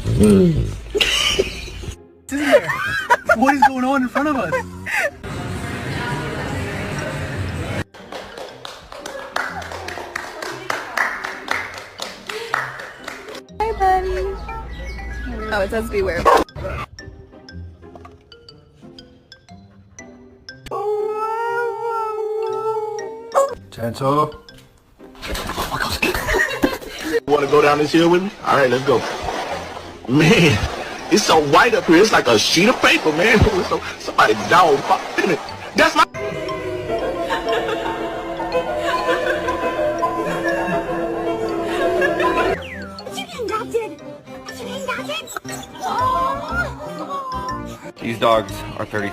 Isn't there? What is going on in front of us? Hi, buddy. Oh, it says beware. Gentle. Want to go down this hill with me? All right, let's go. Man, it's so white up here. It's like a sheet of paper, man. So, somebody dog fucked in it. That's my... These dogs are 30